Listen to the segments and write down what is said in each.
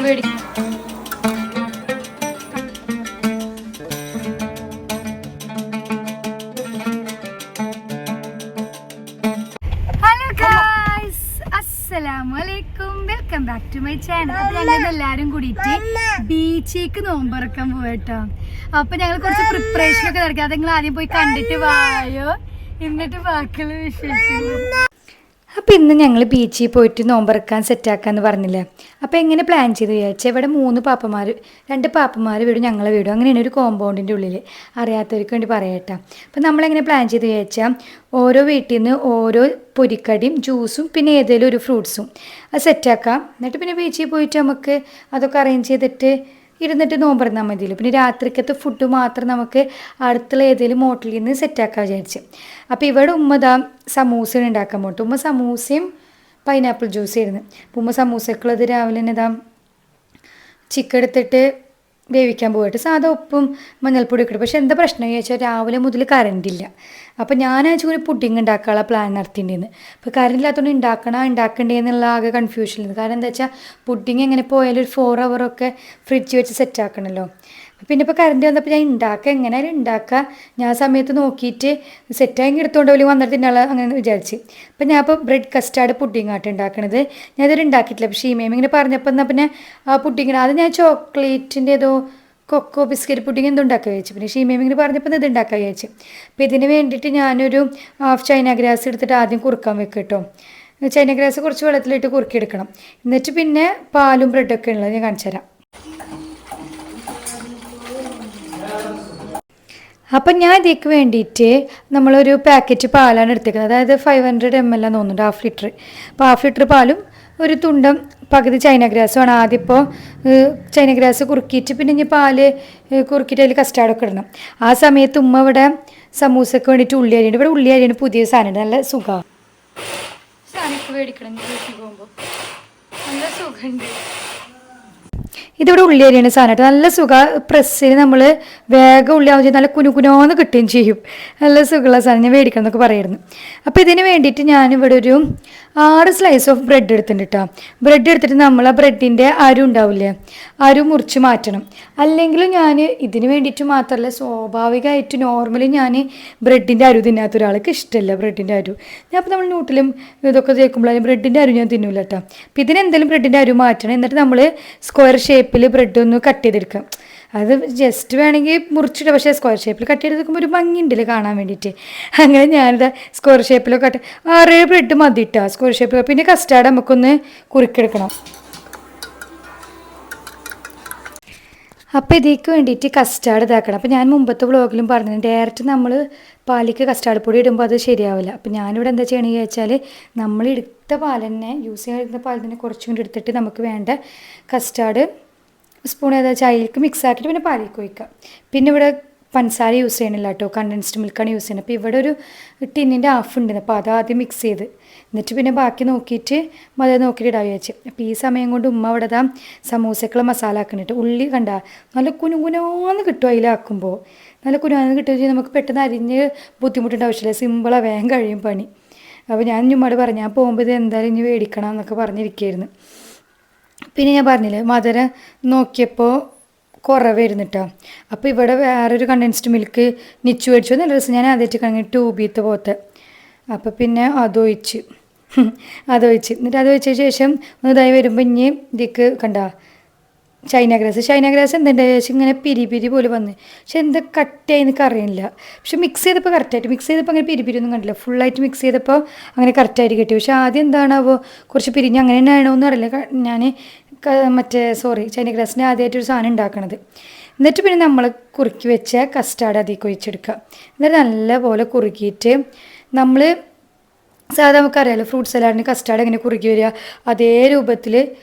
മേടിക്കും. അസ്സലാമലൈക്കും, welcome back to my channel. അപ്പൊ ഞങ്ങൾ എല്ലാരും കൂടിയിട്ട് ബീച്ചിലേക്ക് നോമ്പറക്കാൻ പോകട്ടോ. അപ്പൊ ഞങ്ങൾ കുറച്ച് പ്രിപ്പറേഷൻ ഒക്കെ നടക്കുക. അത് നിങ്ങൾ ആദ്യം പോയി കണ്ടിട്ട് വായോ, എന്നിട്ട് ബാക്കിയുള്ള വിശേഷങ്ങൾ. അപ്പോൾ ഇന്ന് ഞങ്ങൾ ബീച്ചിൽ പോയിട്ട് നോമ്പറക്കാൻ സെറ്റാക്കാമെന്ന് പറഞ്ഞില്ലേ. അപ്പോൾ എങ്ങനെ പ്ലാൻ ചെയ്ത് വിചാരിച്ചാൽ ഇവിടെ 2 പാപ്പന്മാർ വീടും ഞങ്ങളെ വീടും അങ്ങനെയാണ് ഒരു കോമ്പൗണ്ടിൻ്റെ ഉള്ളിൽ. അറിയാത്തവർക്ക് വേണ്ടി പറയട്ടെ. അപ്പോൾ നമ്മളെങ്ങനെ പ്ലാൻ ചെയ്ത് വിചാരിച്ചാൽ ഓരോ വീട്ടിൽ നിന്ന് ഓരോ പൊരിക്കടിയും ജ്യൂസും പിന്നെ ഏതെങ്കിലും ഒരു ഫ്രൂട്ട്സും അത് സെറ്റാക്കാം. എന്നിട്ട് പിന്നെ ബീച്ചിൽ പോയിട്ട് നമുക്ക് അതൊക്കെ അറേഞ്ച് ചെയ്തിട്ട് ഇരുന്നിട്ട് നോമ്പറന്നാൽ മതിയല്ലോ. പിന്നെ രാത്രിക്കത്തെ ഫുഡ് മാത്രം നമുക്ക് അടുത്തുള്ള ഏതെങ്കിലും ഹോട്ടലിൽ നിന്ന് സെറ്റാക്കാൻ വിചാരിച്ച്. അപ്പോൾ ഇവിടെ ഉമ്മ സമൂസ ഉണ്ടാക്കാൻ പോയിട്ട് ഉമ്മ സമൂസയും പൈനാപ്പിൾ ജ്യൂസായിരുന്നു. അപ്പോൾ ഉമ്മ സമൂസക്കുള്ളത് രാവിലെ തന്നെ ചിക്കൻ എടുത്തിട്ട് വേവിക്കാൻ പോയിട്ട് സാധാ ഉപ്പും മഞ്ഞൾപ്പൊടി ഒക്കെ ഇടും. പക്ഷേ എന്താ പ്രശ്നം ചോദിച്ചാൽ രാവിലെ മുതൽ കറണ്ടില്ല. അപ്പോൾ ഞാൻ ഒരു പുഡിങ് ഉണ്ടാക്കാനുള്ള പ്ലാൻ നടത്തിയിട്ടുണ്ടായിരുന്നു. അപ്പോൾ കറണ്ടില്ലാത്തതുകൊണ്ട് ഉണ്ടാക്കണ്ടേ എന്നുള്ള ആകെ കൺഫ്യൂഷനിൽ. കാരണം എന്താ വെച്ചാൽ പുഡിങ് എങ്ങനെ പോയാലും ഒരു 4 hour ഫ്രിഡ്ജ് വെച്ച് സെറ്റ് ആക്കണമല്ലോ. പിന്നെ ഇപ്പോൾ കറണ്ട് വന്നപ്പോൾ ഞാൻ എങ്ങനെയായാലും ഉണ്ടാക്കുക, ഞാൻ സമയത്ത് നോക്കിയിട്ട് സെറ്റാക്കി എടുത്തുകൊണ്ട് പോലും വന്നിട്ട് തിന്നാളെ അങ്ങനെ വിചാരിച്ച്. അപ്പോൾ ഞാൻ ഇപ്പോൾ ബ്രെഡ് കസ്റ്റാർഡ് പുഡിങ് ആയിട്ട് ഉണ്ടാക്കണത്. ഞാൻ ഇതൊരു ഉണ്ടാക്കിയിട്ടില്ല. പക്ഷേ ഷീമേം ഇങ്ങനെ പറഞ്ഞപ്പോൾ എന്നാൽ പിന്നെ ആ പുഡിങ്ങിന് അത് ഞാൻ ചോക്ലേറ്റിൻ്റെ ഏതോ കൊക്കോ ബിസ്ക്കറ്റ് പുഡിങ് എന്തോ ഉണ്ടാക്കാൻ വിചാരിച്ചു. പിന്നെ ഷീമേം ഇങ്ങനെ പറഞ്ഞപ്പോൾ ഇത് ഉണ്ടാക്കാൻ വിചാരിച്ചു. അപ്പോൾ ഇതിന് വേണ്ടിയിട്ട് ഞാനൊരു ഹാഫ് ചൈന ഗ്രാസ് എടുത്തിട്ട് ആദ്യം കുറുക്കാൻ വെക്കും കേട്ടോ. ചൈന ഗ്രാസ് കുറച്ച് വെള്ളത്തിലിട്ട് കുറുക്കിയെടുക്കണം. എന്നിട്ട് പിന്നെ പാലും ബ്രെഡൊക്കെ ഉള്ളത് ഞാൻ കാണിച്ചു തരാം. അപ്പം ഞാൻ ഇതിലേക്ക് വേണ്ടിയിട്ട് നമ്മളൊരു പാക്കറ്റ് പാലാണ് എടുത്തേക്കുന്നത്. അതായത് 500 ml തോന്നുന്നുണ്ട്, 1/2 ലിറ്റർ. അപ്പോൾ 1/2 ലിറ്റർ പാലും ഒരു തുണ്ടം പകുതി ചൈന ഗ്രാസുമാണ്. ആദ്യം ഇപ്പോൾ ചൈന ഗ്രാസ് കുറുക്കിയിട്ട് പിന്നെ ഇനി പാല് കുറുക്കിയിട്ട് അതിൽ കസ്റ്റാർഡൊക്കെ ഇടണം. ആ സമയത്ത് ഉമ്മ ഇവിടെ സമൂസക്ക് വേണ്ടിയിട്ട് ഉള്ളി അരിയുണ്ട്. ഇവിടെ ഉള്ളി അരിയാണ് പുതിയ സാധനമുണ്ട്, നല്ല സുഖമാണ്. സാധനമൊക്കെ മേടിക്കണം വീട്ടിൽ പോകുമ്പോൾ നല്ല സുഖമുണ്ട്. ഇതിവിടെ ഉള്ളി അരിയാണ് സാധനമായിട്ട് നല്ല സുഖം. പ്രസ്സിന് നമ്മൾ വേഗം ഉള്ളി ആവുമ്പോൾ നല്ല കുനുകുനോന്ന് കിട്ടുകയും ചെയ്യും. നല്ല സുഖമുള്ള സാധനം, ഞാൻ മേടിക്കണം എന്നൊക്കെ പറയായിരുന്നു. അപ്പോൾ ഇതിന് വേണ്ടിയിട്ട് ഞാനിവിടെ ഒരു 6 സ്ലൈസ് ഓഫ് ബ്രെഡ് എടുത്തിട്ടുണ്ട് കേട്ടോ. ബ്രെഡ് എടുത്തിട്ട് നമ്മൾ ആ ബ്രെഡിൻ്റെ അരു ഉണ്ടാവില്ലേ, അരു മുറിച്ച് മാറ്റണം. അല്ലെങ്കിലും ഞാൻ ഇതിന് വേണ്ടിയിട്ട് മാത്രമല്ല, സ്വാഭാവികമായിട്ട് നോർമലി ഞാൻ ബ്രെഡിൻ്റെ അരു തിന്നാത്ത ഒരാൾക്ക് ഇഷ്ടമല്ല ബ്രെഡിൻ്റെ അരു. ഞാൻ അപ്പോൾ നമ്മൾ നൂട്ടിലും ഇതൊക്കെ തേക്കുമ്പോഴാണ് ബ്രെഡിൻ്റെ അരു ഞാൻ തിന്നില്ല കേട്ടോ. അപ്പോൾ ഇതിനെന്തെങ്കിലും ബ്രെഡിൻ്റെ അരു മാറ്റണം. എന്നിട്ട് നമ്മൾ സ്ക്വയർ ഷേപ്പിൽ ബ്രെഡ് ഒന്ന് കട്ട് ചെയ്തെടുക്കാം. അത് ജസ്റ്റ് വേണമെങ്കിൽ മുറിച്ചിട്ട്, പക്ഷേ സ്ക്വയർ ഷേപ്പിൽ കട്ട് ചെയ്തെടുക്കുമ്പോൾ ഒരു ഭംഗിയുണ്ടല്ലേ കാണാൻ വേണ്ടിയിട്ട്. അങ്ങനെ ഞാനിത് സ്ക്വയർ ഷേപ്പിലൊക്കെ 6 ബ്രെഡ് മതി ഇട്ടാ സ്ക്വയർ ഷേപ്പിൽ. പിന്നെ കസ്റ്റാർഡ് നമുക്കൊന്ന് കുറുക്കിയെടുക്കണം. അപ്പോൾ ഇതിലേക്ക് വേണ്ടിയിട്ട് കസ്റ്റാർഡ് ഇതാക്കണം. അപ്പോൾ ഞാൻ മുമ്പത്തെ വ്ളോഗിലും പറഞ്ഞു, ഡയറക്റ്റ് നമ്മൾ പാലിക്ക് കസ്റ്റാർഡ് പൊടി ഇടുമ്പോൾ അത് ശരിയാവില്ല. അപ്പോൾ ഞാനിവിടെ എന്താ ചെയ്യണമെന്ന് ചോദിച്ചാൽ നമ്മൾ എടുത്ത പാൽ തന്നെ യൂസ് ചെയ്യുന്ന പാൽ തന്നെ കുറച്ചും കൂടി എടുത്തിട്ട് നമുക്ക് വേണ്ട കസ്റ്റാർഡ് സ്പൂൺ ഏതാ ചായയിലേക്ക് മിക്സ് ആക്കിയിട്ട് പിന്നെ പാലിലേക്ക് ഒഴിക്കാം. പിന്നെ ഇവിടെ പഞ്ചസാര യൂസ് ചെയ്യണില്ല കേട്ടോ, കണ്ടൻസ്ഡ് മിൽക്കാണ് യൂസ് ചെയ്യുന്നത്. അപ്പോൾ ഇവിടെ ഒരു ടിന്നിൻ്റെ ഹാഫ് ഉണ്ട്. അപ്പോൾ അത് ആദ്യം മിക്സ് ചെയ്ത് എന്നിട്ട് പിന്നെ ബാക്കി നോക്കിയിട്ട് മതി നോക്കിയിട്ട് ഇടാൻ വിചാരിച്ചു. അപ്പോൾ ഈ സമയം കൊണ്ട് ഉമ്മ അവിടെ സമൂസക്കുള്ള മസാല ആക്കണിട്ട് ഉള്ളി കണ്ട നല്ല കുനുകുനോന്ന് കിട്ടും. അതിലാക്കുമ്പോൾ നല്ല കുനുകുനോന്ന് കിട്ടുകയും നമുക്ക് പെട്ടെന്ന് അരിഞ്ഞ് ബുദ്ധിമുട്ടേണ്ട ആവശ്യമില്ല, സിമ്പിളാണ്, വേഗം കഴിയും പണി. അപ്പോൾ ഞാൻ ഉമ്മയോട് പറഞ്ഞു, ഞാൻ പോകുമ്പോൾ ഇത് എന്തായാലും ഇനി മേടിക്കണം എന്നൊക്കെ പറഞ്ഞിരിക്കുകയായിരുന്നു. പിന്നെ ഞാൻ പറഞ്ഞില്ലേ മധുരം നോക്കിയപ്പോൾ കുറവായിരുന്നു കേട്ടോ. അപ്പോൾ ഇവിടെ വേറൊരു കണ്ടൻസ്ഡ് മിൽക്ക് നിച്ചു മേടിച്ചു. നല്ല രസം, ഞാൻ ആദ്യമായിട്ട് കഴിഞ്ഞ ട്യൂബീത്ത് പോകത്തെ. അപ്പോൾ പിന്നെ അതൊഴിച്ച് എന്നിട്ട് അതൊഴിച്ച ശേഷം ഒന്ന് ഇതായി വരുമ്പോൾ ഇനി ഇതിക്ക് കണ്ട ചൈന ഗ്രാസ് എന്തെൻ്റെ ഇങ്ങനെ പിരി പോലെ വന്ന്. പക്ഷെ എന്താ കട്ടായി എനിക്ക് അറിയില്ല. പക്ഷെ മിക്സ് ചെയ്തപ്പോൾ കറക്റ്റായിട്ട് മിക്സ് ചെയ്തപ്പോൾ അങ്ങനെ പിരി ഒന്നും കണ്ടില്ല. ഫുള്ളായിട്ട് മിക്സ് ചെയ്തപ്പോൾ അങ്ങനെ കറക്റ്റായിട്ട് കിട്ടി. പക്ഷെ ആദ്യം എന്താണാവോ കുറച്ച് പിരിഞ്ഞ് അങ്ങനെ തന്നെയാണോ എന്ന് അറിയില്ല. ഞാൻ ചൈന ഗ്രാസിൻ്റെ ആദ്യമായിട്ടൊരു സാധനം ഉണ്ടാക്കണത്. എന്നിട്ട് പിന്നെ നമ്മൾ കുറുക്കി വെച്ച കസ്റ്റാർഡ് അതിലേക്ക് ഒഴിച്ചെടുക്കുക. എന്നിട്ട് നല്ലപോലെ കുറുക്കിയിട്ട് നമ്മൾ സാധാരണ നമുക്കറിയാമല്ലോ ഫ്രൂട്ട് സലാഡിന് കസ്റ്റാർഡ് എങ്ങനെ കുറുക്കി വരിക, അതേ രൂപത്തിൽ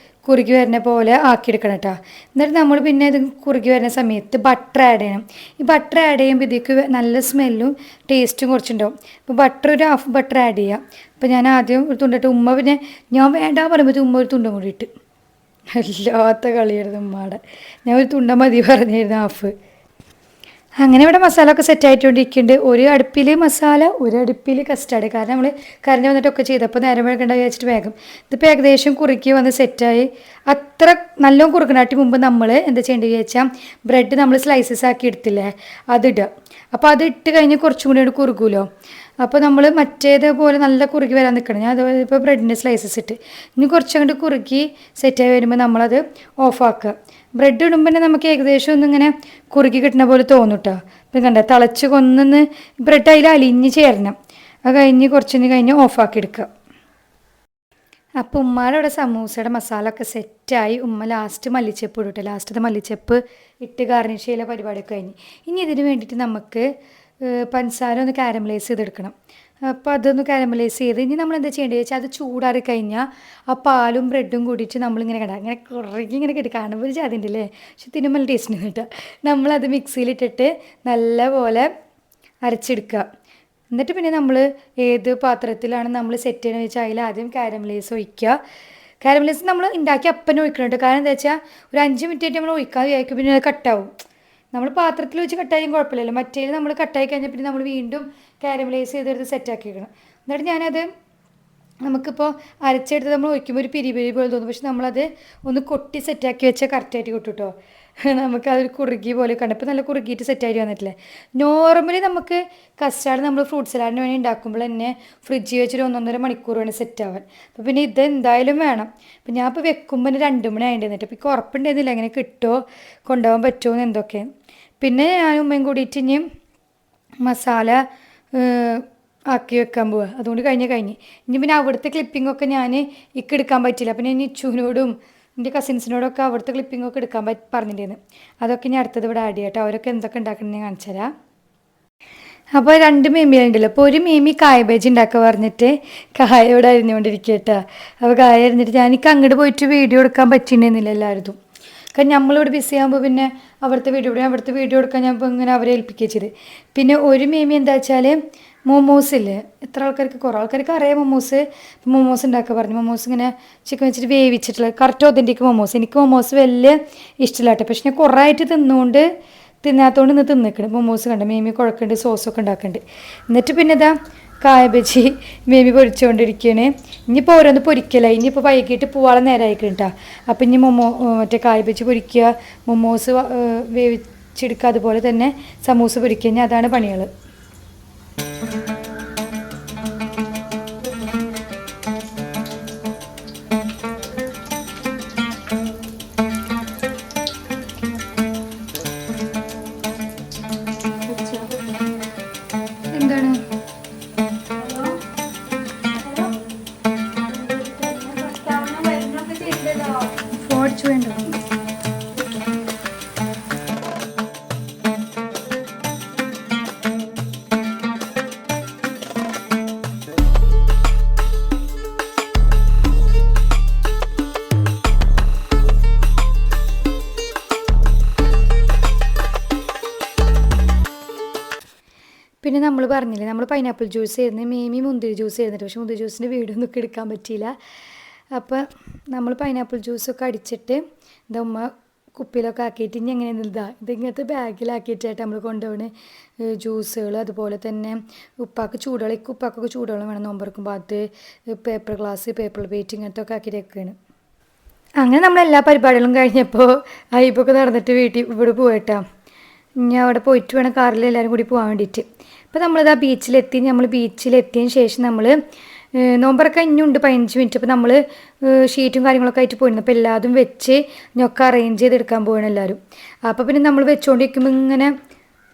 കുറുക്കി വരുന്ന പോലെ ആക്കിയെടുക്കണം കേട്ടോ. എന്നിട്ട് നമ്മൾ പിന്നെ ഇത് കുറുക്കി വരുന്ന സമയത്ത് ബട്ടർ ആഡ് ചെയ്യണം. ഈ ബട്ടർ ആഡ് ചെയ്യുമ്പോൾ ഇതിലേക്ക് നല്ല സ്മെല്ലും ടേസ്റ്റും കുറച്ചുണ്ടാവും. അപ്പോൾ ബട്ടർ ഒരു 1/2 ബട്ടർ ആഡ് ചെയ്യാം. അപ്പോൾ ഞാൻ ആദ്യം ഒരു തുണ്ടിട്ട് ഉമ്മ പിന്നെ ഞാൻ വേണ്ട പറയുമ്പോൾ ഉമ്മ ഒരു തുണ്ടും കൂടി ഇട്ട്. എല്ലാത്ത കളിയായിരുന്നു ഉമ്മയുടെ. ഞാൻ ഒരു തുണ്ട മതി പറഞ്ഞിരുന്നു 1/2. അങ്ങനെ ഇവിടെ മസാല ഒക്കെ സെറ്റ് ആയിട്ടോണ്ടിരിക്കുന്നുണ്ട്. ഒരു അടുപ്പിൽ മസാല, ഒരു അടുപ്പിൽ കസ്റ്റാർഡ്. കാരണം നമ്മൾ കറണ്ട് വന്നിട്ടൊക്കെ ചെയ്തപ്പോൾ നേരം വേണ്ട വിചാരിച്ചിട്ട് വേഗം ഇതിപ്പോൾ ഏകദേശം കുറുക്കി വന്ന് സെറ്റായി. അത്ര നല്ലോണം കുറുക്കനാട്ടി മുമ്പ് നമ്മൾ എന്താ ചെയ്യേണ്ടത് ചോദിച്ചാൽ ബ്രെഡ് നമ്മൾ സ്ലൈസസ് ആക്കി എടുത്തില്ലേ, അതിടുക. അപ്പോൾ അത് ഇട്ട് കഴിഞ്ഞ് കുറച്ചും കൂടി കുറുകുമല്ലോ. അപ്പോൾ നമ്മൾ മറ്റേതുപോലെ നല്ല കുറുകി വരാൻ നിൽക്കണം. ഞാൻ അതുപോലെ ഇപ്പോൾ ബ്രെഡിൻ്റെ സ്ലൈസസ് ഇട്ട് ഇനി കുറച്ചങ്ങോട്ട് കുറുക്കി സെറ്റായി വരുമ്പോൾ നമ്മളത് ഓഫാക്കുക. ബ്രെഡ് ഇടുമ്പോൾ തന്നെ നമുക്ക് ഏകദേശം ഒന്നിങ്ങനെ കുറുക്കി കിട്ടുന്ന പോലെ തോന്നും കേട്ടോ. ഇപ്പം കണ്ട തിളച്ച് കൊന്നൊന്ന് ബ്രെഡ് അതിൽ അലിഞ്ഞ് ചേരണം. അത് കഴിഞ്ഞ് കുറച്ചൊന്ന് കഴിഞ്ഞ് ഓഫാക്കി എടുക്കുക. അപ്പോൾ ഉമ്മാടെ ഇവിടെ സമൂസയുടെ മസാല ഒക്കെ സെറ്റായി. ഉമ്മ ലാസ്റ്റ് മല്ലിച്ചപ്പ് ഇടും കേട്ടോ. ലാസ്റ്റത്തെ മല്ലിച്ചപ്പ് ഇട്ട് ഗാർണിഷ് ചെയ്യല പരിപാടിയൊക്കെ കഴിഞ്ഞ്. ഇനി ഇതിന് വേണ്ടിയിട്ട് നമുക്ക് പഞ്ചസാര ഒന്ന് കാരമലൈസ് ചെയ്തെടുക്കണം. അപ്പോൾ അതൊന്ന് കാരമലൈസ് ചെയ്ത് ഇനി നമ്മൾ എന്താ ചെയ്യേണ്ടത് വെച്ചാൽ അത് ചൂടാറി കഴിഞ്ഞാൽ ആ പാലും ബ്രെഡും കൂടിയിട്ട് നമ്മളിങ്ങനെ കിടാം, ഇങ്ങനെ കുറേക്ക് ഇങ്ങനെ കിട്ടി കാണുമ്പോൾ ഒരു ജാതിൻ്റെ അല്ലേ, പക്ഷെ തിന്നുമ്പോൾ ടേസ്റ്റിന് കിട്ടുക. നമ്മളത് മിക്സിയിലിട്ടിട്ട് നല്ല പോലെ അരച്ചെടുക്കുക. എന്നിട്ട് പിന്നെ നമ്മൾ ഏത് പാത്രത്തിലാണ് നമ്മൾ സെറ്റ് ചെയ്യണമെന്ന് വെച്ചാൽ അതിൽ ആദ്യം കാരമലൈസ് ഒഴിക്കുക. കാരമലൈസ് നമ്മൾ ഉണ്ടാക്കി അപ്പനെ ഒഴിക്കണം. കാരണം എന്താ വെച്ചാൽ ഒരു 5 മിനിറ്റായിട്ട് നമ്മൾ ഒഴിക്കാതെ വിചാരിക്കും, പിന്നെ അത് കട്ടാവും. നമ്മൾ പാത്രത്തിൽ വെച്ച് കട്ടായും കുഴപ്പമില്ലല്ലോ. മറ്റേ നമ്മൾ കട്ടായി കഴിഞ്ഞാൽ പിന്നെ നമ്മൾ വീണ്ടും കാരമലൈസ് ചെയ്തെടുത്ത് സെറ്റാക്കി വെക്കണം. എന്നിട്ട് ഞാനത് നമുക്കിപ്പോൾ അരച്ചെടുത്ത് നമ്മൾ ഒഴിക്കുമ്പോൾ ഒരു പിരി പോലെ തോന്നും, പക്ഷെ നമ്മളത് ഒന്ന് കൊട്ടി സെറ്റാക്കി വെച്ചാൽ കറക്റ്റായിട്ട് കിട്ടും കേട്ടോ. നമുക്കതൊരു കുറുകി പോലെ കണ്ടു. ഇപ്പോൾ നല്ല കുറുകിയിട്ട് സെറ്റായിട്ട് വന്നിട്ടില്ലേ. നോർമലി നമുക്ക് കസ്റ്റാർഡ് നമ്മൾ ഫ്രൂട്ട് സലാഡിന് വേണ്ടി ഉണ്ടാക്കുമ്പോൾ തന്നെ ഫ്രിഡ്ജിൽ വെച്ചൊരു 1-1.5 മണിക്കൂർ വേണം സെറ്റാവാൻ. അപ്പോൾ പിന്നെ ഇത് എന്തായാലും വേണം. അപ്പോൾ ഞാൻ ഇപ്പോൾ വെക്കുമ്പോൾ 2 മണി ആയിട്ടുണ്ടായിട്ട് അപ്പോൾ എനിക്ക് ഉറപ്പുണ്ടായിരുന്നില്ല എങ്ങനെ കിട്ടുമോ കൊണ്ടുപോകാൻ പറ്റുമോ എന്ന് എന്തൊക്കെ. പിന്നെ ഞാനും ഉമ്മയും കൂടിയിട്ട് ഇനി മസാല ആക്കി വെക്കാൻ പോവുക. അതുകൊണ്ട് കഴിഞ്ഞ് ഇനി പിന്നെ അവിടുത്തെ ക്ലിപ്പിങ്ങൊക്കെ ഞാൻ എടുക്കാൻ പറ്റില്ല. പിന്നെ ഞാൻ ഇച്ചുവിനോടും എൻ്റെ കസിൻസിനോടൊക്കെ അവിടുത്തെ ക്ലിപ്പിങ്ങൊക്കെ എടുക്കാൻ പറഞ്ഞിട്ടുണ്ടായിരുന്നു. അതൊക്കെ ഞാൻ അടുത്തത് ഇവിടെ ആഡ് ചെയ്യാം കേട്ടോ. അവരൊക്കെ എന്തൊക്കെ ഉണ്ടാക്കണമെന്ന് ഞാൻ കാണിച്ചു തരാം. അപ്പോൾ 2 മേമികളുണ്ടല്ലോ. അപ്പോൾ ഒരു മേമി കായ ബജി ഉണ്ടാക്കുക പറഞ്ഞിട്ട് കായ ഇവിടെ അരിഞ്ഞുകൊണ്ടിരിക്കുക കേട്ടോ. അപ്പോൾ കായ അരിഞ്ഞിട്ട് എനിക്ക് അങ്ങോട്ട് പോയിട്ട് വീഡിയോ എടുക്കാൻ പറ്റിയിട്ടുണ്ടായിരുന്നില്ല എല്ലാവരും. കാരണം നമ്മളിവിടെ ബിസി ആകുമ്പോൾ പിന്നെ അവിടുത്തെ വീഡിയോ എടുക്കാൻ ഞാൻ ഇപ്പോൾ ഇങ്ങനെ അവരെ ഏൽപ്പിക്കുക ചെയ്ത്. പിന്നെ ഒരു മേമി എന്താ വെച്ചാൽ മോമോസില്ലേ, എത്ര ആൾക്കാർക്ക്, കുറേ ആൾക്കാർക്ക് അറിയാം മൊമോസ് ഉണ്ടാക്കുക പറഞ്ഞു. മൊമോസ് ഇങ്ങനെ ചിക്കൻ വെച്ചിട്ട് വേവിച്ചിട്ടുള്ള കറക്റ്റ് ഒതൻറ്റിക്ക് മൊമോസ്. എനിക്ക് മൊമോസ് വലിയ ഇഷ്ടമില്ലാട്ടെ, പക്ഷെ ഞാൻ കുറേ ആയിട്ട് തിന്നാത്തതുകൊണ്ട് ഇന്ന് തിന്നിക്കണം. മൊമോസ് കണ്ട മേമി കുഴക്കുന്നുണ്ട്, സോസൊക്കെ ഉണ്ടാക്കുന്നുണ്ട്. എന്നിട്ട് പിന്നെ ഇതാ കായ ബജി മേമി പൊരിച്ചുകൊണ്ടിരിക്കുകയാണ്. ഇനിയിപ്പോൾ ഓരോന്ന് പൊരിക്കലായി. ഇനിയിപ്പോൾ വൈകിട്ട് പോവാളെ നേരമായിക്കണം കേട്ടോ. അപ്പം ഇനി മറ്റേ കായ ബജി പൊരിക്കുക, മൊമോസ് വേവിച്ചെടുക്കുക, അതുപോലെ തന്നെ സമൂസ പൊരിക്കുക. ഇനി അതാണ് പണികൾ. എന്താണ് ഫോർച്ച് വേണ്ടോ? പിന്നെ നമ്മൾ പറഞ്ഞില്ലേ, നമ്മൾ പൈനാപ്പിൾ ജ്യൂസ് ആയിരുന്നു, മേമി മുന്തിരി ജ്യൂസ് ആയിരുന്നിട്ട്. പക്ഷെ മുന്തിരി ജ്യൂസിൻ്റെ വീഡിയോ എടുക്കാൻ പറ്റിയില്ല. അപ്പോൾ നമ്മൾ പൈനാപ്പിൾ ജ്യൂസൊക്കെ അടിച്ചിട്ട് എന്താ ഉമ്മ കുപ്പിയിലൊക്കെ ആക്കിയിട്ട് ഇനി എങ്ങനെയാണ് ഇതിങ്ങനത്തെ ബാഗിലാക്കിയിട്ടായിട്ട് നമ്മൾ കൊണ്ടുപോകണ ജ്യൂസുകൾ. അതുപോലെ തന്നെ ഉപ്പാക്കൊക്കെ ചൂടുവെള്ളം വേണം നോമ്പറക്കുമ്പോൾ. അത് പേപ്പർ ഗ്ലാസ്, പേപ്പർ വെയിറ്റ് ഇങ്ങനത്തെ ഒക്കെ ആക്കിയിട്ട് വെക്കുകയാണ്. അങ്ങനെ നമ്മളെല്ലാ പരിപാടികളും കഴിഞ്ഞപ്പോൾ അയ്യപ്പൊക്കെ നടന്നിട്ട് ഇവിടെ പോയിട്ടാ. ഇനി അവിടെ പോയിട്ട് വേണം കാറിൽ എല്ലാവരും കൂടി പോകാൻ വേണ്ടിയിട്ട്. അപ്പോൾ നമ്മളിതാ ബീച്ചിലെത്തി. നമ്മൾ ബീച്ചിലെത്തിയതിന് ശേഷം നമ്മൾ നോമ്പറൊക്കെ ഇനിയുണ്ട് 15 മിനിറ്റ്. അപ്പോൾ നമ്മൾ ഷീറ്റും കാര്യങ്ങളൊക്കെ ആയിട്ട് പോയിരുന്നു. അപ്പോൾ എല്ലാതും വെച്ച് ഞൊക്കെ അറേഞ്ച് ചെയ്തെടുക്കാൻ പോവുകയാണ് എല്ലാവരും. അപ്പോൾ പിന്നെ നമ്മൾ വെച്ചുകൊണ്ടിരിക്കുമ്പോൾ ഇങ്ങനെ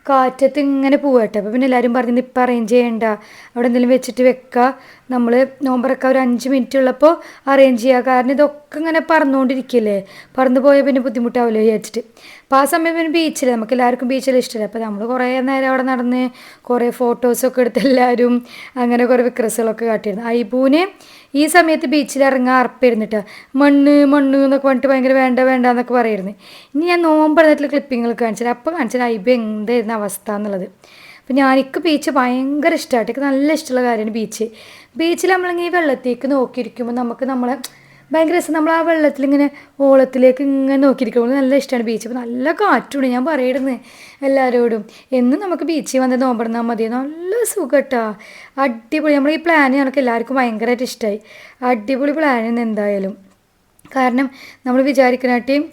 കാറ്റത്ത് ഇങ്ങനെ പോകട്ടെ. അപ്പോൾ പിന്നെ എല്ലാവരും പറഞ്ഞു ഇപ്പം അറേഞ്ച് ചെയ്യണ്ട, അവിടെ എന്തെങ്കിലും വെച്ചിട്ട് വെക്കുക, നമ്മൾ നോമ്പറൊക്കെ ഒരു 5 മിനിറ്റ് ഉള്ളപ്പോൾ അറേഞ്ച് ചെയ്യുക. കാരണം ഇതൊക്കെ ഇങ്ങനെ പറന്നുകൊണ്ടിരിക്കില്ലേ, പറന്നു പോയാൽ പിന്നെ ബുദ്ധിമുട്ടാവില്ല വിചാരിച്ചിട്ട്. അപ്പോൾ ആ സമയം പിന്നെ ബീച്ചിൽ നമുക്ക് എല്ലാവർക്കും ബീച്ചിൽ ഇഷ്ടമില്ല. അപ്പോൾ നമ്മൾ കുറേ നേരം അവിടെ നടന്ന് കുറേ ഫോട്ടോസൊക്കെ എടുത്ത് എല്ലാവരും അങ്ങനെ കുറേ വിക്രസുകളൊക്കെ കാട്ടിയിരുന്നു. ഐബൂന് ഈ സമയത്ത് ബീച്ചിലിറങ്ങാൻ അറപ്പായിരുന്നിട്ട് മണ്ണ് എന്നൊക്കെ പറഞ്ഞിട്ട് ഭയങ്കര വേണ്ട എന്നൊക്കെ പറയായിരുന്നു. ഇനി ഞാൻ നോമ്പറന്നിട്ടുള്ള ക്ലിപ്പിങ്ങൾ കാണിച്ചത് അപ്പോൾ കാണിച്ചത് ഐബു എന്തായിരുന്നു അവസ്ഥ എന്നുള്ളത്. അപ്പോൾ എനിക്ക് ബീച്ച് ഭയങ്കര ഇഷ്ടമായിട്ട്, എനിക്ക് നല്ല ഇഷ്ടമുള്ള കാര്യമാണ് ബീച്ചിൽ നമ്മളിങ്ങനെ ഈ വെള്ളത്തേക്ക് നോക്കിയിരിക്കുമ്പോൾ നമുക്ക് നമ്മളെ ഭയങ്കര രസം. നമ്മൾ ആ വെള്ളത്തിലിങ്ങനെ ഓളത്തിലേക്ക് ഇങ്ങനെ നോക്കിയിരിക്കുമ്പോൾ നല്ല ഇഷ്ടമാണ് ബീച്ച്. അപ്പോൾ നല്ല കാറ്റുണ്ട്. ഞാൻ പറയരുന്ന് എല്ലാവരോടും എന്നും നമുക്ക് ബീച്ചിൽ വന്ന് നോമ്പറന്നാൽ മതി. നല്ല സുഖം കേട്ടോ, അടിപൊളി. നമ്മൾ ഈ പ്ലാൻ ഞങ്ങൾക്ക് എല്ലാവർക്കും ഭയങ്കരമായിട്ട് ഇഷ്ടമായി. അടിപൊളി പ്ലാൻ എന്തായാലും. കാരണം നമ്മൾ വിചാരിക്കാനായിട്ടും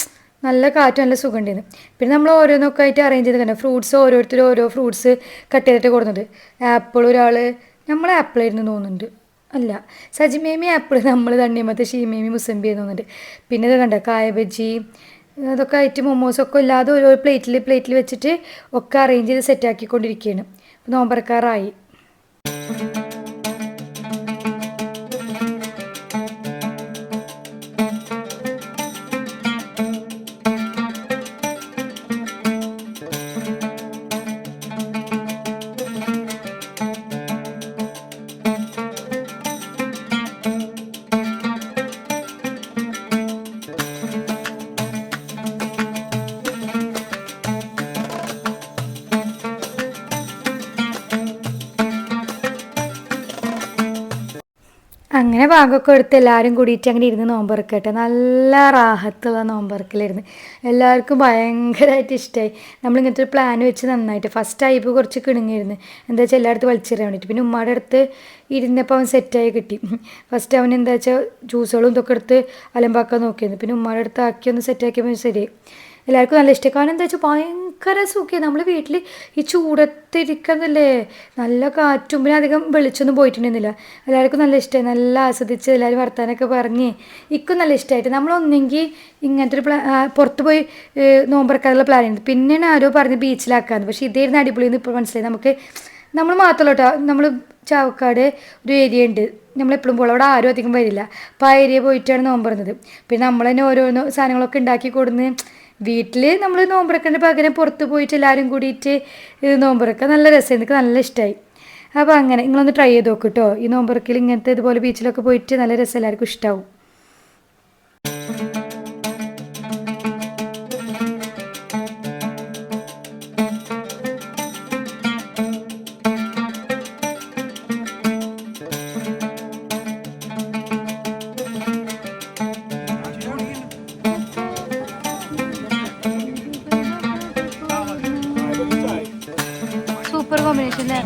നല്ല കാറ്റും നല്ല സുഖം ഉണ്ടായിരുന്നു. പിന്നെ നമ്മൾ ഓരോന്നൊക്കെ ആയിട്ട് അറേഞ്ച് ചെയ്ത് തന്നെ ഫ്രൂട്ട്സ് ഓരോരുത്തരും ഓരോ ഫ്രൂട്ട്സ് കട്ട് ചെയ്തിട്ട് കൊടുക്കുന്നത്. ആപ്പിൾ ഒരാൾ, നമ്മൾ ആപ്പിളായിരുന്നു തോന്നുന്നുണ്ട്, അല്ല സജിമേമി ആപ്പിൾ, നമ്മൾ തണ്ണിമത്തെ ഷീമേമി മുസമ്പി തോന്നുന്നുണ്ട്. പിന്നെ ഇത് കണ്ട കായ ബജി അതൊക്കെ ആയിട്ട് മൊമോസൊക്കെ ഇല്ലാതെ ഓരോ പ്ലേറ്റിൽ വെച്ചിട്ട് ഒക്കെ അറേഞ്ച് ചെയ്ത് സെറ്റാക്കിക്കൊണ്ടിരിക്കുകയാണ്. അപ്പോൾ നോമ്പറക്കാറായി. അങ്ങനെ ഭാഗമൊക്കെ എടുത്ത് എല്ലാവരും കൂടിയിട്ട് അങ്ങനെ ഇരുന്ന് നോമ്പറക്കട്ടെ. നല്ല റാഹത്തുള്ള നോമ്പറക്കലായിരുന്നു. എല്ലാവർക്കും ഭയങ്കരമായിട്ട് ഇഷ്ടമായി. നമ്മളിങ്ങനത്തെ ഒരു പ്ലാൻ വെച്ച് നന്നായിട്ട്. ഫസ്റ്റ് ആയിപ്പോൾ കുറച്ച് കിണുങ്ങിയിരുന്നു, എന്താ വെച്ചാൽ എല്ലായിടത്തും വലിച്ചെറിയാൻ വേണ്ടിയിട്ട്. പിന്നെ ഉമ്മയുടെ അടുത്ത് ഇരുന്നപ്പോൾ അവൻ സെറ്റായി കിട്ടി. ഫസ്റ്റ് അവൻ എന്താ വെച്ചാൽ ജ്യൂസുകളും ഇതൊക്കെ എടുത്ത് അലമ്പാക്കാൻ നോക്കിയിരുന്നു. പിന്നെ ഉമ്മയുടെ അടുത്ത് ആക്കി ഒന്ന് സെറ്റാക്കിയപ്പോൾ ശരിയായി. എല്ലാവർക്കും നല്ല ഇഷ്ടം. കാരണം എന്താ വെച്ചാൽ ഭയങ്കര സുഖമാണ്. നമ്മൾ വീട്ടിൽ ഈ ചൂടത്തിരിക്കുന്നല്ലേ, നല്ല കാറ്റും പിന്നെ അധികം വെളിച്ചൊന്നും പോയിട്ടുണ്ടെന്നില്ല. എല്ലാവർക്കും നല്ല ഇഷ്ടമായി, നല്ല ആസ്വദിച്ച് എല്ലാവരും വർത്താനൊക്കെ പറഞ്ഞ് ഇക്കും നല്ല ഇഷ്ടമായിട്ട്. നമ്മളൊന്നെങ്കിൽ ഇങ്ങനത്തെ ഒരു പുറത്ത് പോയി നോമ്പറക്കാനുള്ള പ്ലാൻ ഉണ്ട്. പിന്നെയാണ് ആരോ പറഞ്ഞ് ബീച്ചിലാക്കാന്ന്. പക്ഷേ ഇതായിരുന്നു അടിപൊളിയെന്ന് ഇപ്പോൾ മനസ്സിലായി. നമ്മൾ മാത്രമല്ല കേട്ടോ, നമ്മൾ ചാവക്കാട് ഒരു ഏരിയ ഉണ്ട് നമ്മളെപ്പോഴും പോകും, അവിടെ ആരും അധികം വരില്ല. അപ്പോൾ ആ ഏരിയ പോയിട്ടാണ് നോമ്പറന്നത്. പിന്നെ നമ്മൾ തന്നെ ഓരോന്നോ സാധനങ്ങളൊക്കെ ഉണ്ടാക്കി കൊടുന്ന് വീട്ടിൽ നമ്മൾ നോമ്പറക്കുന്നതിന് പകരം പുറത്ത് പോയിട്ട് എല്ലാവരും കൂടിയിട്ട് ഇത് നോമ്പറക്കുക നല്ല രസം. എനിക്ക് നല്ല ഇഷ്ടമായി. അപ്പോൾ അങ്ങനെ നിങ്ങളൊന്ന് ട്രൈ ചെയ്ത് നോക്കൂ കേട്ടോ. ഈ നോമ്പറക്കിൽ ഇങ്ങനത്തെ ഇതുപോലെ ബീച്ചിലൊക്കെ പോയിട്ട് നല്ല രസം, എല്ലാവർക്കും ഇഷ്ടമാവും. സൂപ്പർ കോമ്പിനേഷൻ അല്ലേ?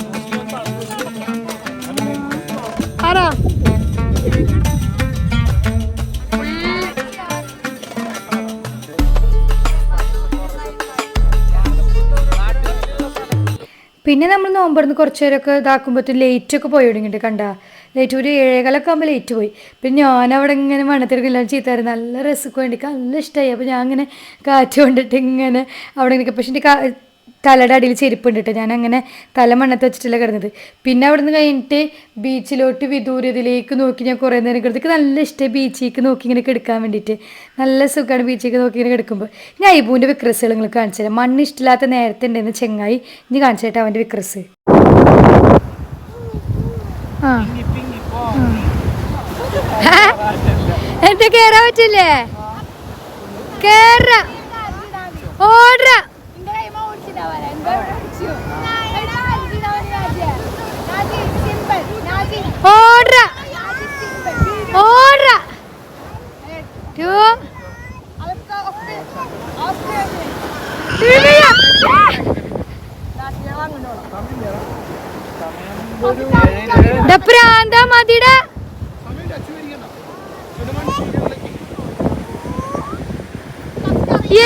ആരാ പിന്നെ നമ്മൾ നോമ്പറന്ന് കുറച്ച് നേരമൊക്കെ ഇതാക്കുമ്പോഴത്തേക്കും ലേറ്റൊക്കെ പോയി തുടങ്ങിയിട്ട് കണ്ട ലേറ്റ് ഒരു 7:15 ആകുമ്പോൾ ലേറ്റ് പോയി. പിന്നെ ഞാനവിടെ ഇങ്ങനെ മണ്ണത്തിരക്കെല്ലാം ചീത്തായിരുന്നു. നല്ല രസമൊക്കെ വേണ്ടി നല്ല ഇഷ്ടമായി. അപ്പോൾ ഞാൻ അങ്ങനെ കാറ്റ് കൊണ്ടിട്ട് ഇങ്ങനെ അവിടെ നിൽക്കും. പക്ഷേ എൻ്റെ തലയുടെ അടിയിൽ ചെരുപ്പുണ്ട് കേട്ടോ. ഞാനങ്ങനെ തല മണ്ണത്ത് വെച്ചിട്ടല്ല കിടന്നത്. പിന്നെ അവിടെ നിന്ന് കഴിഞ്ഞിട്ട് ബീച്ചിലോട്ട് വിദൂരതയിലേക്ക് നോക്കി ഞാൻ കുറേ നേരം കിടന്നിട്ട് നല്ല ഇഷ്ടമായി ബീച്ചിലേക്ക് നോക്കി ഇങ്ങനെ കിടക്കാൻ വേണ്ടിയിട്ട്. നല്ല സുഖമാണ് ബീച്ചിലേക്ക് നോക്കി ഇങ്ങനെ കിടക്കുമ്പോൾ. ഞാൻ ഐബുവിൻ്റെ വിക്രസുകൾ നിങ്ങൾ കാണിച്ചു തരാം. മണ്ണ് ഇഷ്ടമില്ലാത്ത നേരത്തെ ഉണ്ടായിരുന്ന ചെങ്ങായി ഇനി കാണിച്ചു തരാം അവൻ്റെ വിക്രസ്. എന്താ കേറാൻ പറ്റില്ലേ? കേറ ഓട ഓട ഓട പ്രാന്ത മതിട.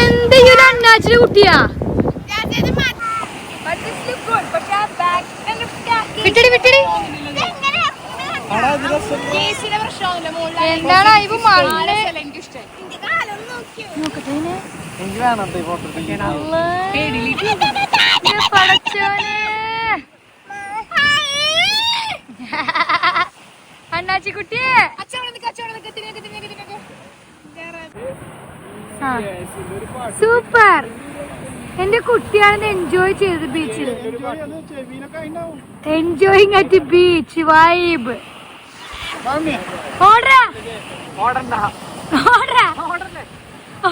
എന്ത് ഈ ഒരു അണ്ണാച്ചിന് കുട്ടിയാ? വിട്ടടി വിട്ടടി. എന്താണ് ഇപ്പൊ മണ്ണ് അണ്ണാച്ചി കുട്ടിയെ സൂപ്പർ. എന്റെ കുട്ടിയാണെന്ന് എൻജോയ് ചെയ്ത് ബീച്ചിൽ എൻജോയിങ് അറ്റ് ബീച്ച് വൈബ്. ഓടറാ ഓടറാ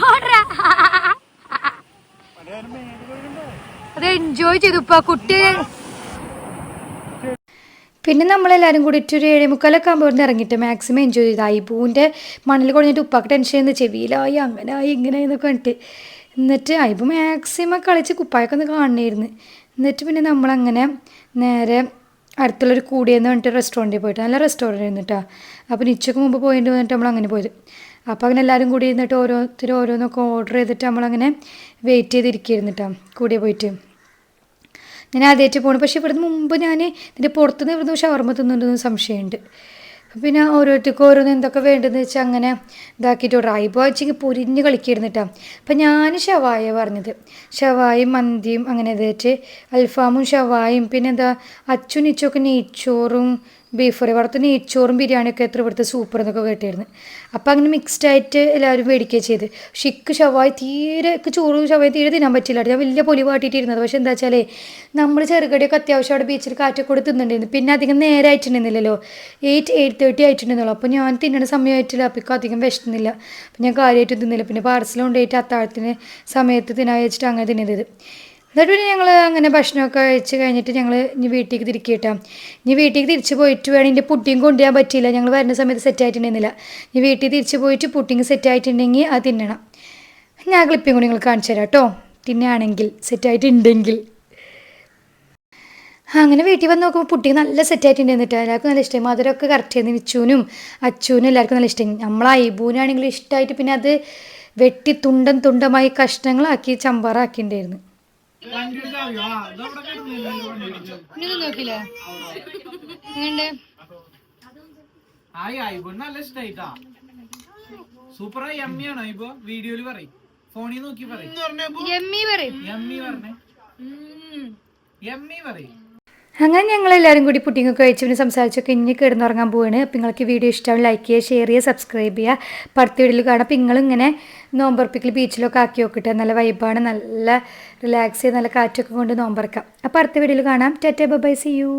ഓടറാ. അത് എൻജോയ് ചെയ്തു ഇപ്പൊ കുട്ടി. പിന്നെ നമ്മളെല്ലാവരും കൂടിയിട്ട് ഒരു 7:45 ആകുമ്പോൾ ഇറങ്ങിയിട്ട് മാക്സിമം എൻജോയ് ചെയ്ത് ഐബുവിൻ്റെ മണ്ണിൽ കുഴഞ്ഞിട്ട് ഉപ്പാക്ക് ടെൻഷൻ ചെയ്യുന്ന ചെവിയിലായി അങ്ങനായി ഇങ്ങനെയെന്നൊക്കെ കണ്ടിട്ട് എന്നിട്ട് ഐബു മാക്സിമം കളിച്ച് കുപ്പായൊക്കെ ഒന്ന് കാണണമായിരുന്നു. എന്നിട്ട് പിന്നെ നമ്മളങ്ങനെ നേരെ അടുത്തുള്ളൊരു കൂടിയെന്ന് പറഞ്ഞിട്ട് റെസ്റ്റോറൻറ്റിൽ പോയിട്ട് നല്ല റെസ്റ്റോറൻറ്റ് ആയിരുന്നു കേട്ടോ. അപ്പോൾ നിച്ചക്ക് മുമ്പ് പോയിട്ട് വന്നിട്ട് നമ്മളങ്ങനെ പോയത്. അപ്പോൾ അങ്ങനെ എല്ലാവരും കൂടി ഇരുന്നിട്ട് ഓരോന്നൊക്കെ ഓർഡർ ചെയ്തിട്ട് നമ്മളങ്ങനെ വെയിറ്റ് ചെയ്തിരിക്കുകയായിരുന്നു കേട്ടോ കൂടിയ പോയിട്ട്. ഞാൻ ആദ്യമായിട്ട് പോകണം. പക്ഷേ ഇവിടുന്ന് മുമ്പ് ഞാൻ ഇതിൻ്റെ പുറത്തുനിന്ന് ഇവിടുന്ന് ഷവർമ്മ തിന്നുന്നുണ്ടെന്ന് സംശയമുണ്ട്. പിന്നെ ഓരോരുത്തർക്കും ഓരോന്ന് എന്തൊക്കെ വേണ്ടതെന്ന് വെച്ചാൽ അങ്ങനെ ഇതാക്കിയിട്ട് ഐബോ വെച്ചെങ്കിൽ പൊരിഞ്ഞ് കളിക്കായിരുന്നു കേട്ടോ. അപ്പം ഞാൻ ഷവായ പറഞ്ഞത്, ഷവായും മന്തിയും അങ്ങനെ ഇതായിട്ട് അൽഫാമും ഷവായും പിന്നെ എന്താ അച്ചു നിച്ചൊക്കെ നെയ്ച്ചോറും ബീഫ് കറി വറുത്ത് നെയ്ച്ചോറും ബിരിയാണിയൊക്കെ എത്ര ഇവിടുത്തെ സൂപ്പർ എന്നൊക്കെ കേട്ടായിരുന്നു. അപ്പോൾ അങ്ങനെ മിക്സ്ഡ് ആയിട്ട് എല്ലാവരും മേടിക്കുകയും ചെയ്ത്. പക്ഷേ ഇക്ക് ഷവായി തീരെ ചോറും ഷവായി തീരെ തിന്നാൻ പറ്റില്ല. ഞാൻ വലിയ പൊലി വാട്ടിയിട്ടിരുന്നത്. പക്ഷേ എന്താ വെച്ചാലേ നമ്മൾ ചെറുകടിയൊക്കെ അത്യാവശ്യം അവിടെ ബീച്ചിൽ കാറ്റൊക്കെ കൂടെ തിന്നിട്ടുണ്ടായിരുന്നു. പിന്നെ അധികം നേരെ ആയിട്ടുണ്ടായിരുന്നില്ലല്ലോ, 8:30 ആയിട്ടുണ്ടായിരുന്നുള്ളൂ. അപ്പോൾ ഞാൻ തിന്നണ സമയമായിട്ടില്ല. അപ്പോൾ അധികം വിശന്നില്ല. അപ്പോൾ ഞാൻ കാര്യമായിട്ട് തിന്നില്ല. പിന്നെ പാർസൽ കൊണ്ടുപോയിട്ട് അത്താഴത്തിന് സമയത്ത് തിന്നാൻ വെച്ചിട്ട് അങ്ങനെ തിന്നത്. എന്നിട്ട് പിന്നെ ഞങ്ങൾ അങ്ങനെ ഭക്ഷണമൊക്കെ കഴിച്ച് കഴിഞ്ഞിട്ട് ഞങ്ങൾ ഇനി വീട്ടിലേക്ക് തിരിക്കുക കേട്ടോ. ഇനി വീട്ടിലേക്ക് തിരിച്ച് പോയിട്ട് വേണം. ഇതിൻ്റെ പുഡിങ് കൊണ്ടുപോകാൻ പറ്റിയില്ല, ഞങ്ങൾ വരുന്ന സമയത്ത് സെറ്റ് ആയിട്ടുണ്ടായിരുന്നില്ല. ഇനി വീട്ടിൽ തിരിച്ച് പോയിട്ട് പുഡിങ് സെറ്റ് ആയിട്ടുണ്ടെങ്കിൽ അത് തിന്നണം. ഞാൻ ക്ലിപ്പിങ് കൂടി നിങ്ങൾ കാണിച്ചു തരാം കേട്ടോ, തിന്നുകയാണെങ്കിൽ സെറ്റായിട്ടുണ്ടെങ്കിൽ. അങ്ങനെ വീട്ടിൽ വന്ന് നോക്കുമ്പോൾ പുഡിങ് നല്ല സെറ്റായിട്ടുണ്ടായിരുന്നു. എല്ലാവർക്കും നല്ല ഇഷ്ടമായി. മധുരമൊക്കെ കറക്റ്റ് ആയിരുന്നു. നിച്ചൂനും അച്ചൂനും എല്ലാവർക്കും നല്ല ഇഷ്ടമായി. നമ്മൾ ഐബൂനാണെങ്കിലും ഇഷ്ടമായിട്ട് പിന്നെ അത് വെട്ടി തുണ്ടമായി കഷ്ണങ്ങളാക്കി ചമ്പാറാക്കിയിട്ടുണ്ടായിരുന്നു. നോക്കില്ല നല്ല ഇഷ്ടായിട്ടാ. സൂപ്പറായി. യമ്മിയാണോ ഇപ്പൊ വീഡിയോയില് പറയും, ഫോണിൽ നോക്കി പറയും. അങ്ങനെ ഞങ്ങളെല്ലാവരും കൂടി പുഡിങ്ങൊക്കെ കഴിച്ച് പിന്നെ സംസാരിച്ചൊക്കെ ഇനി കിടന്നുറങ്ങാൻ പോവാണ്. അപ്പോൾ നിങ്ങൾക്ക് വീഡിയോ ഇഷ്ടമാണ് ലൈക്ക് ചെയ്യുക, ഷെയർ ചെയ്യുക, സബ്സ്ക്രൈബ് ചെയ്യുക. അടുത്ത വീഡിയോയിൽ കാണാം. അപ്പോൾ നിങ്ങളിങ്ങനെ നോമ്പുറപ്പിക്കൽ ബീച്ചിലൊക്കെ ആക്കി നോക്കട്ടെ. നല്ല വൈബാണ്, നല്ല റിലാക്സ് ചെയ്ത് നല്ല കാറ്റൊക്കെ കൊണ്ട് നോമ്പറക്കാം. അപ്പോൾ അടുത്ത വീഡിയോയിൽ കാണാം. ടാറ്റാ ബൈ ബൈ, സീ യു.